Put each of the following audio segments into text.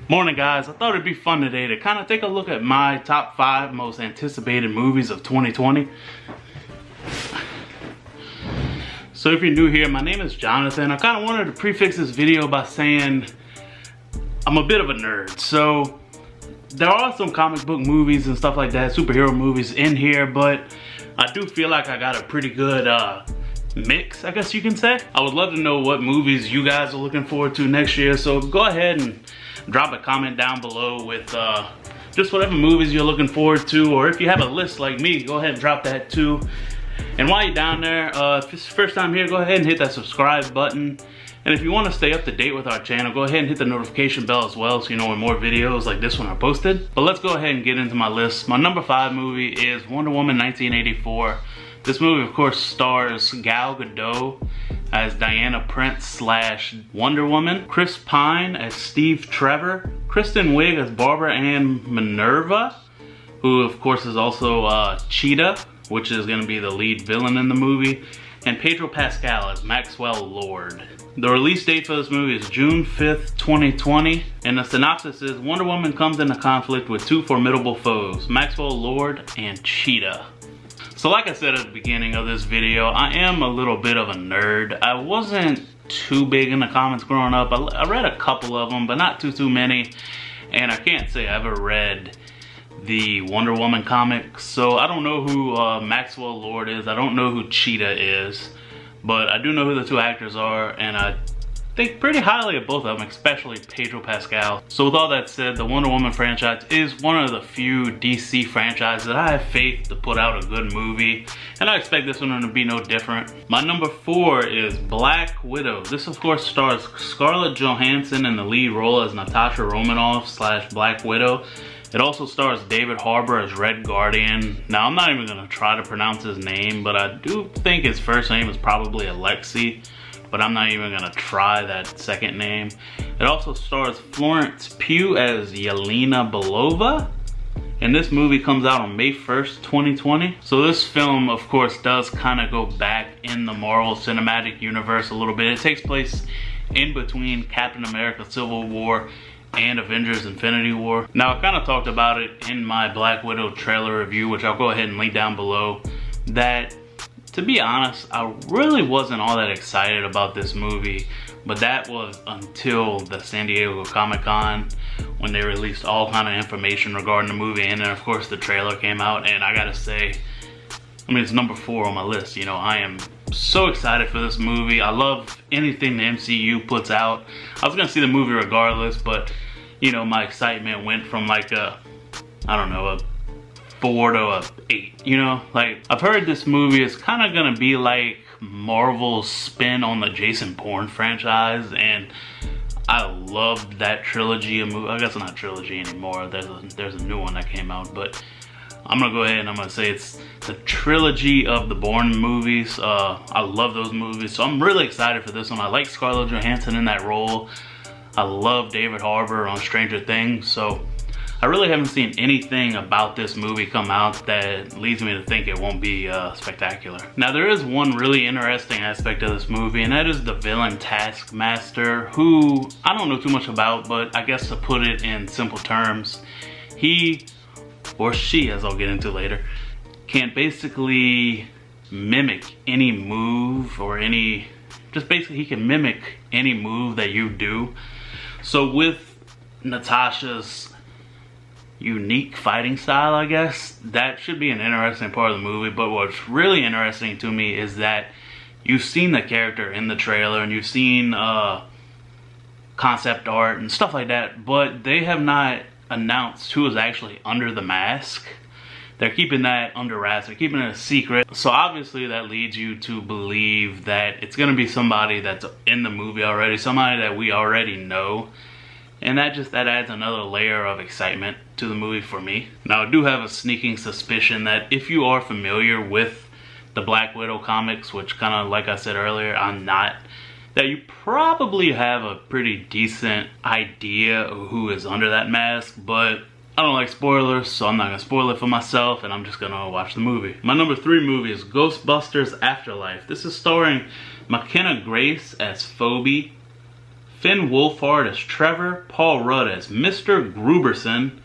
Morning guys, I thought it'd be fun today to kind of take a look at my top 5 most anticipated movies of 2020. So if you're new here, my name is Jonathan. I kind of wanted to prefix this video by saying I'm a bit of a nerd. So there are some comic book movies and stuff like that, superhero movies in here, but I do feel like I got a pretty good mix, I guess you can say. I would love to know what movies you guys are looking forward to next year, so go ahead and drop a comment down below with just whatever movies you're looking forward to, or if you have a list like me, go ahead and drop that too. And while you're down there, if it's your first time here, go ahead and hit that subscribe button. And if you want to stay up to date with our channel, go ahead and hit the notification bell as well so you know when more videos like this one are posted. But let's go ahead and get into my list. My number 5 movie is Wonder Woman 1984. This movie, of course, stars Gal Gadot as Diana Prince / Wonder Woman, Chris Pine as Steve Trevor, Kristen Wiig as Barbara Ann Minerva, who of course is also Cheetah, which is going to be the lead villain in the movie, and Pedro Pascal as Maxwell Lord. The release date for this movie is June 5th, 2020, and the synopsis is Wonder Woman comes into conflict with 2 formidable foes, Maxwell Lord and Cheetah. So like I said at the beginning of this video, I am a little bit of a nerd. I wasn't too big in the comics growing up. I read a couple of them, but not too many. And I can't say I ever read the Wonder Woman comics. So I don't know who Maxwell Lord is. I don't know who Cheetah is. But I do know who the 2 actors are, and I think pretty highly of both of them, especially Pedro Pascal. So with all that said, the Wonder Woman franchise is one of the few DC franchises that I have faith to put out a good movie, and I expect this one to be no different. My number 4 is Black Widow. This of course stars Scarlett Johansson in the lead role as Natasha Romanoff / Black Widow. It also stars David Harbour as Red Guardian. Now I'm not even gonna try to pronounce his name, but I do think his first name is probably Alexei, but I'm not even gonna try that second name. It also stars Florence Pugh as Yelena Belova, and this movie comes out on May 1st, 2020. So this film, of course, does kind of go back in the Marvel Cinematic Universe a little bit. It takes place in between Captain America Civil War and Avengers Infinity War. Now I kind of talked about it in my Black Widow trailer review, which I'll go ahead and link down below, that to be honest, I really wasn't all that excited about this movie, but that was until the San Diego Comic-Con when they released all kind of information regarding the movie, and then of course the trailer came out, and I gotta say, I mean, it's number 4 on my list. You know, I am so excited for this movie. I love anything the MCU puts out. I was gonna see the movie regardless, but you know, my excitement went from like a, I don't know, a 4 to a 8, you know? Like, I've heard this movie is kind of gonna be like Marvel's spin on the Jason Bourne franchise, and I loved that trilogy of movies. I guess it's not trilogy anymore, there's a new one that came out, but I'm gonna go ahead and I'm gonna say it's the trilogy of the Bourne movies. I love those movies, so I'm really excited for this one. I like Scarlett Johansson in that role. I love David Harbour on Stranger Things, so I really haven't seen anything about this movie come out that leads me to think it won't be spectacular. Now there is one really interesting aspect of this movie, and that is the villain Taskmaster, who I don't know too much about, but I guess to put it in simple terms, he or she, as I'll get into later, can basically mimic any move or any, just basically he can mimic any move that you do. So with Natasha's unique fighting style, I guess, that should be an interesting part of the movie. But what's really interesting to me is that you've seen the character in the trailer and you've seen concept art and stuff like that, but they have not announced who is actually under the mask. They're keeping that under wraps, they're keeping it a secret. So obviously that leads you to believe that it's gonna be somebody that's in the movie already, somebody that we already know. And that adds another layer of excitement to the movie for me. Now I do have a sneaking suspicion that if you are familiar with the Black Widow comics, which kind of like I said earlier, I'm not, that you probably have a pretty decent idea of who is under that mask, but I don't like spoilers, so I'm not gonna spoil it for myself, and I'm just gonna watch the movie. My number 3 movie is Ghostbusters Afterlife. This is starring McKenna Grace as Phoebe, Finn Wolfhard as Trevor, Paul Rudd as Mr. Gruberson,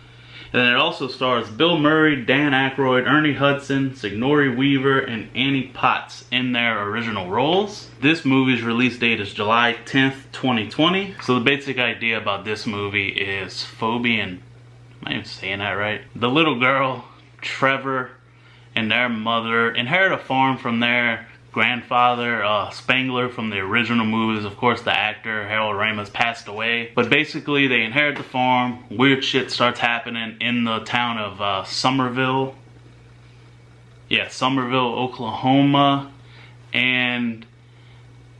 and it also stars Bill Murray, Dan Aykroyd, Ernie Hudson, Sigourney Weaver, and Annie Potts in their original roles. This movie's release date is July 10th, 2020. So the basic idea about this movie is Phoebe and, am I even saying that right? The little girl, Trevor, and their mother inherit a farm from their grandfather, Spangler, from the original movies. Of course, the actor Harold Ramis passed away, but basically they inherit the farm. Weird shit starts happening in the town of Somerville, Oklahoma, and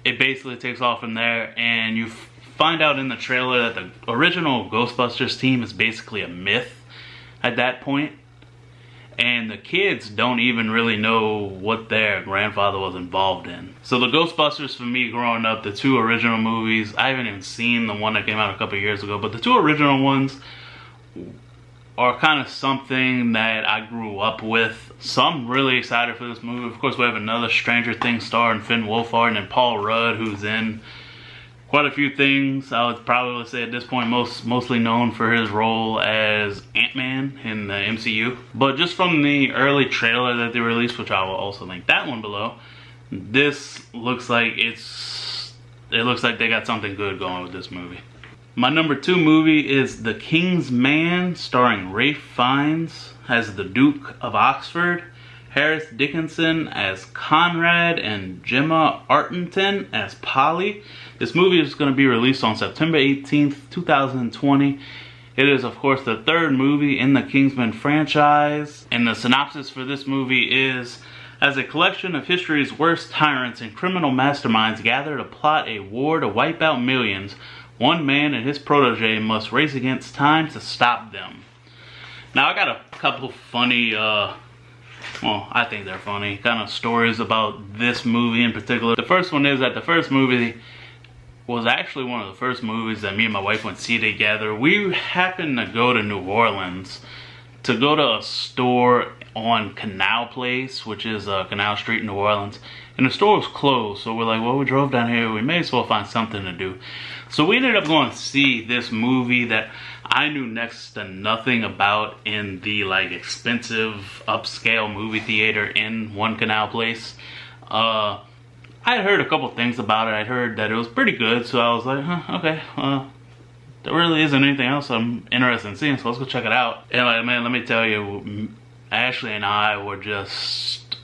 it basically takes off from there. And you find out in the trailer that the original Ghostbusters team is basically a myth at that point. And the kids don't even really know what their grandfather was involved in. So the Ghostbusters, for me growing up, the two original movies, I haven't even seen the one that came out a couple of years ago, but the two original ones are kind of something that I grew up with. So I'm really excited for this movie. Of course, we have another Stranger Things star in Finn Wolfhard and Paul Rudd, who's in quite a few things. I would probably say at this point mostly known for his role as Ant-Man in the MCU. But just from the early trailer that they released, which I will also link that one below, this looks like it looks like they got something good going with this movie. My number 2 movie is The King's Man, starring Ralph Fiennes as the Duke of Oxford, Harris Dickinson as Conrad, and Gemma Arterton as Polly. This movie is going to be released on September 18th, 2020. It is, of course, the third movie in the Kingsman franchise. And the synopsis for this movie is, as a collection of history's worst tyrants and criminal masterminds gather to plot a war to wipe out millions, one man and his protege must race against time to stop them. Now, I got a couple funny, well, I think they're funny, kind of stories about this movie in particular. The first one is that the first movie was actually one of the first movies that me and my wife went to see together. We happened to go to New Orleans to go to a store on Canal Place, which is Canal Street in New Orleans, and the store was closed. So we're like, well, we drove down here, we may as well find something to do. So we ended up going to see this movie that I knew next to nothing about in the like expensive upscale movie theater in One Canal Place. I had heard a couple things about it. I'd heard that it was pretty good, so I was like, huh, okay, there really isn't anything else I'm interested in seeing, so let's go check it out. And like, man, let me tell you, Ashley and I were just,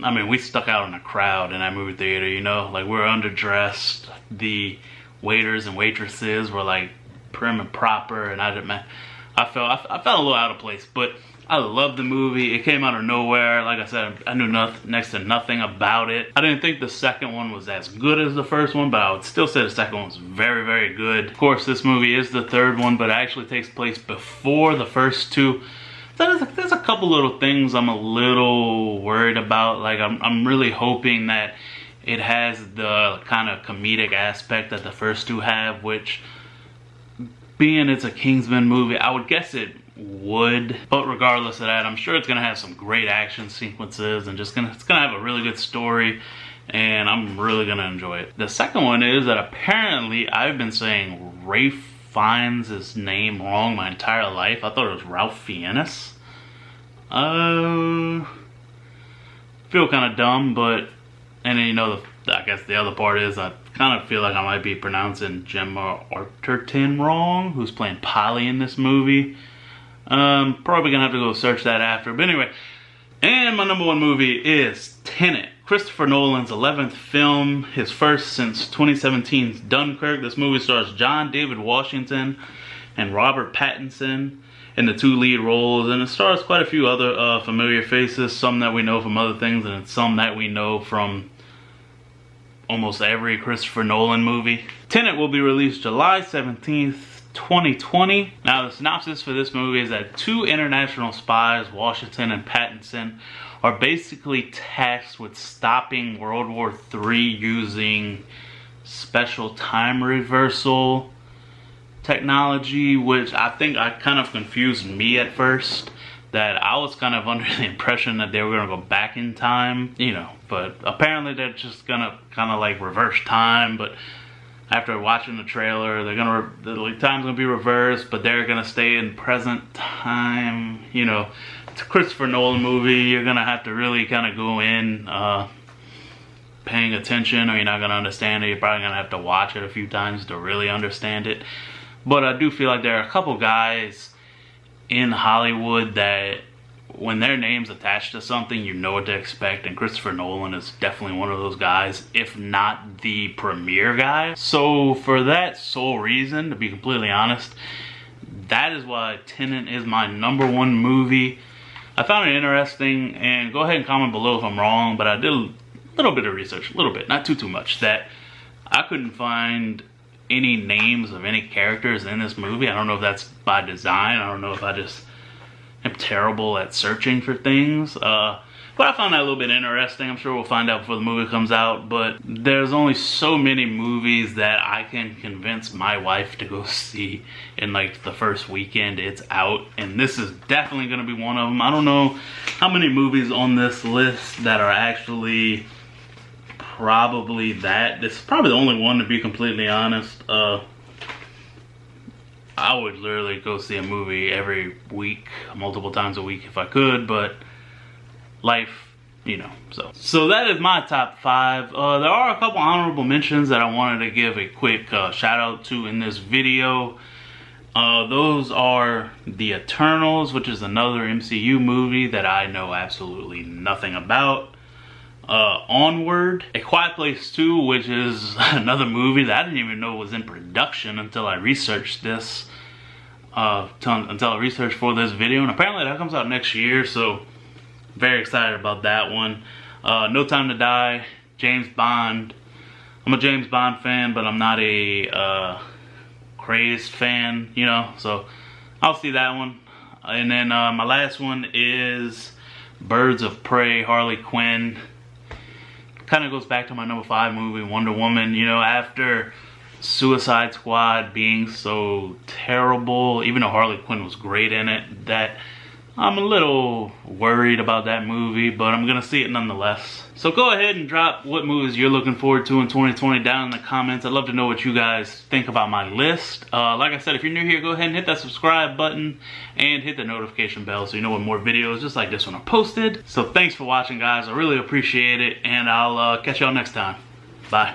I mean, we stuck out in a crowd in that movie theater, you know? Like, we were underdressed. The waiters and waitresses were like prim and proper, and I felt a little out of place, but I loved the movie. It came out of nowhere. Like I said, I knew next to nothing about it. I didn't think the second one was as good as the first one, but I would still say the second one was very, very good. Of course, this movie is the third one, but it actually takes place before the first two. So there's a couple little things I'm a little worried about. Like, I'm really hoping that it has the kind of comedic aspect that the first two have, which, being it's a Kingsman movie, I would guess it would. But regardless of that, I'm sure it's gonna have some great action sequences and it's gonna have a really good story, and I'm really gonna enjoy it. The second one is that apparently I've been saying Ralph Fiennes' name wrong my entire life. I thought it was Ralph Fiennes. Feel kind of dumb, but, and then, you know, I guess the other part is I kind of feel like I might be pronouncing Gemma Arterton wrong, who's playing Polly in this movie. Probably gonna have to go search that after, but anyway. And my number 1 movie is Tennant, Christopher Nolan's 11th film, his first since 2017's Dunkirk. This movie stars John David Washington and Robert Pattinson in the 2 lead roles, and it stars quite a few other familiar faces, some that we know from other things and some that we know from almost every Christopher Nolan movie. Tenet will be released July 17th, 2020. Now, the synopsis for this movie is that 2 international spies, Washington and Pattinson, are basically tasked with stopping World War III using special time reversal technology, which I think kind of confused me at first. That I was kind of under the impression that they were going to go back in time, you know, but apparently they're just going to kind of like reverse time. But after watching the trailer, the time's gonna be reversed, but they're gonna stay in present time. You know, it's a Christopher Nolan movie. You're gonna have to really kind of go in paying attention, or you're not gonna understand it. You're probably gonna have to watch it a few times to really understand it. But I do feel like there are a couple guys in Hollywood that when their name's attached to something, you know what to expect, and Christopher Nolan is definitely one of those guys, if not the premier guy. So for that sole reason, to be completely honest, that is why Tennant is my #1 movie. I found it interesting, and go ahead and comment below if I'm wrong, but I did a little bit of research, a little bit, not too much, that I couldn't find any names of any characters in this movie. I don't know if that's by design. I don't know if I just am terrible at searching for things. But I found that a little bit interesting. I'm sure we'll find out before the movie comes out. But there's only so many movies that I can convince my wife to go see in like the first weekend it's out. And this is definitely going to be one of them. I don't know how many movies on this list that are actually probably that. This is probably the only one, to be completely honest. I would literally go see a movie every week, multiple times a week if I could, but life, you know, so that is my top 5. There are a couple honorable mentions that I wanted to give a quick shout out to in this video. Those are The Eternals, which is another MCU movie that I know absolutely nothing about. Onward, A Quiet Place 2, which is another movie that I didn't even know was in production until I researched this, until I researched for this video, and apparently that comes out next year, so very excited about that one. No Time to Die, James Bond. I'm a James Bond fan, but I'm not a crazed fan, you know, so I'll see that one. And then my last one is Birds of Prey, Harley Quinn. Kind of goes back to my #5 movie, Wonder Woman. You know, after Suicide Squad being so terrible, even though Harley Quinn was great in it, that I'm a little worried about that movie, but I'm gonna see it nonetheless. So go ahead and drop what movies you're looking forward to in 2020 down in the comments. I'd love to know what you guys think about my list. Like I said, if you're new here, go ahead and hit that subscribe button and hit the notification bell so you know when more videos just like this one are posted. So thanks for watching, guys. I really appreciate it, and I'll catch y'all next time. Bye.